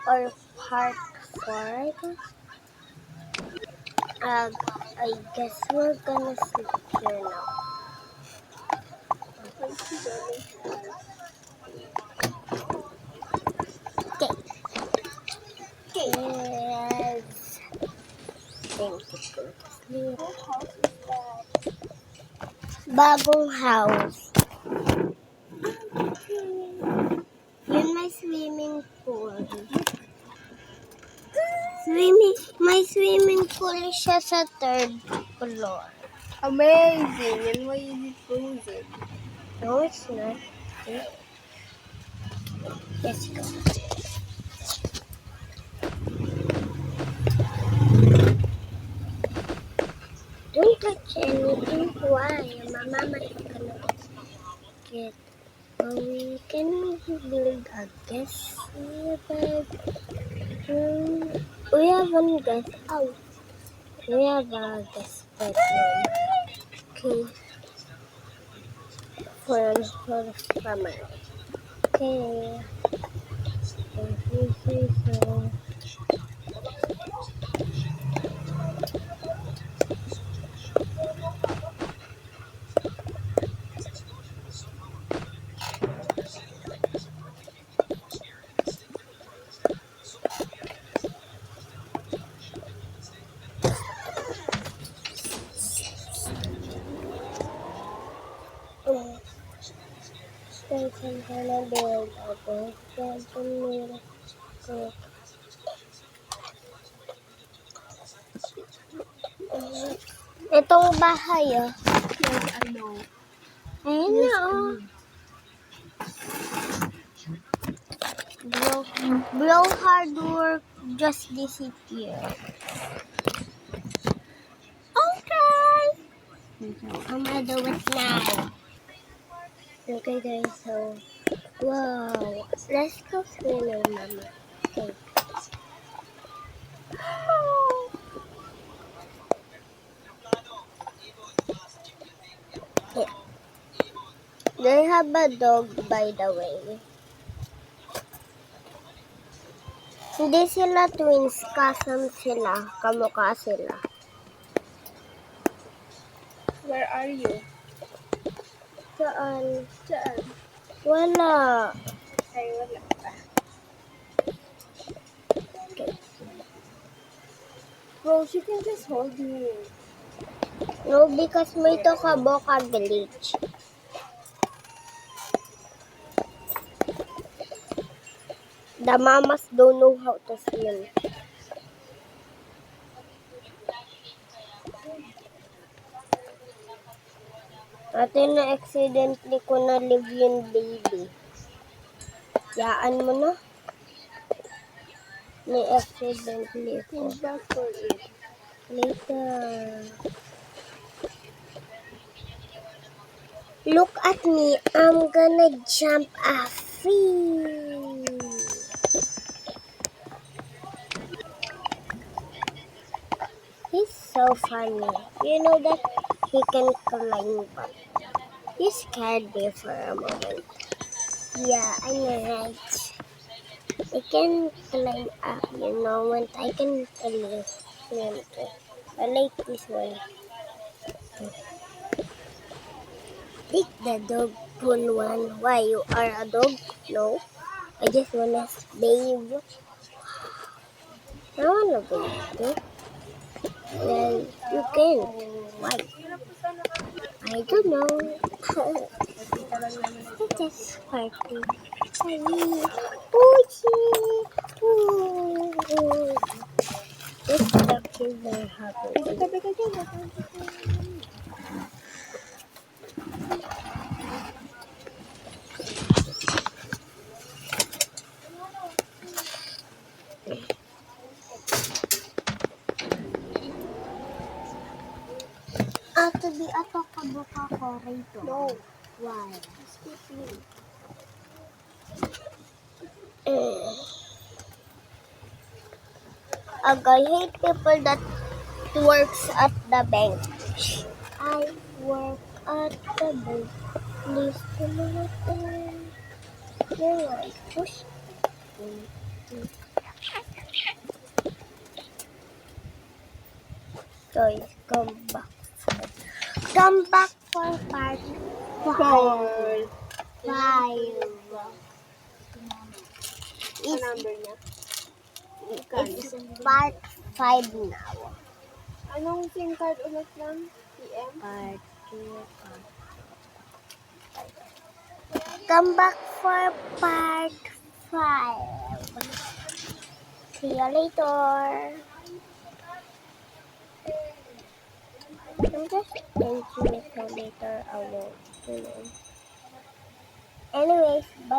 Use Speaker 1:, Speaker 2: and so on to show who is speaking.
Speaker 1: or part 4, I guess we're gonna sleep here now. Okay. Yes. Thank you. Go to sleep.
Speaker 2: What house is that?
Speaker 1: Bagong house. Yun may swimming pool. May swimming pool siya sa 3rd floor.
Speaker 2: Amazing! And why is it frozen?
Speaker 1: No, it's not. Let's go. Don't touch anything. Why? Mama is gonna get. We can build a guest bed. We have one guest. Oh, we have a guest bedroom. Okay. For summer. Okay. So. Itong bahay, oh.
Speaker 2: Yes, I know.
Speaker 1: Ayun
Speaker 2: Yes,
Speaker 1: na, oh. Bro hard work just disappear. Okay. I'm gonna do it now. Okay, guys, so, wow. Let's go swimming, Mama. Okay. Yeah. They have a dog, by the way. Hindi sila twins, kasam sila. Kamukha sila.
Speaker 2: Where are you?
Speaker 1: Saan?
Speaker 2: Saan?
Speaker 1: Wala.
Speaker 2: Ay, wala pa.
Speaker 1: Okay.
Speaker 2: Bro, she can just hold me.
Speaker 1: No, because may Tokaboka glitch. The mamas don't know how to swim. Ate, na-accidentally ko na-leave yung baby. Yaan mo na. Na-accidentally ko.
Speaker 2: Change back for it.
Speaker 1: Later. Look at me. I'm gonna jump a free. He's so funny. You know that he can climb up. He scared me for a moment. Yeah, I'm right. I can climb up, when I can swim too. I like this one. Take the dog pool one. Why, you are a dog? No, I just wanna bathe. I wanna bathe too. Then you can. Why? I don't know. It's just party. Ooh. This duck is very happy.
Speaker 2: Tabi ka dyan.
Speaker 1: To be a Tokaboka corridor.
Speaker 2: No.
Speaker 1: Why?
Speaker 2: Excuse me.
Speaker 1: I hate people that works at the bank. I work at the bank. Please do not push. Guys, come back. Come back for part 5. 5.
Speaker 2: Ang number niya.
Speaker 1: It's part 5 now.
Speaker 2: Anong SIM card ulit lang? PM?
Speaker 1: Part 2. Come back for part 5. See you later. I'm just thinking so later I won't. Anyways, bye.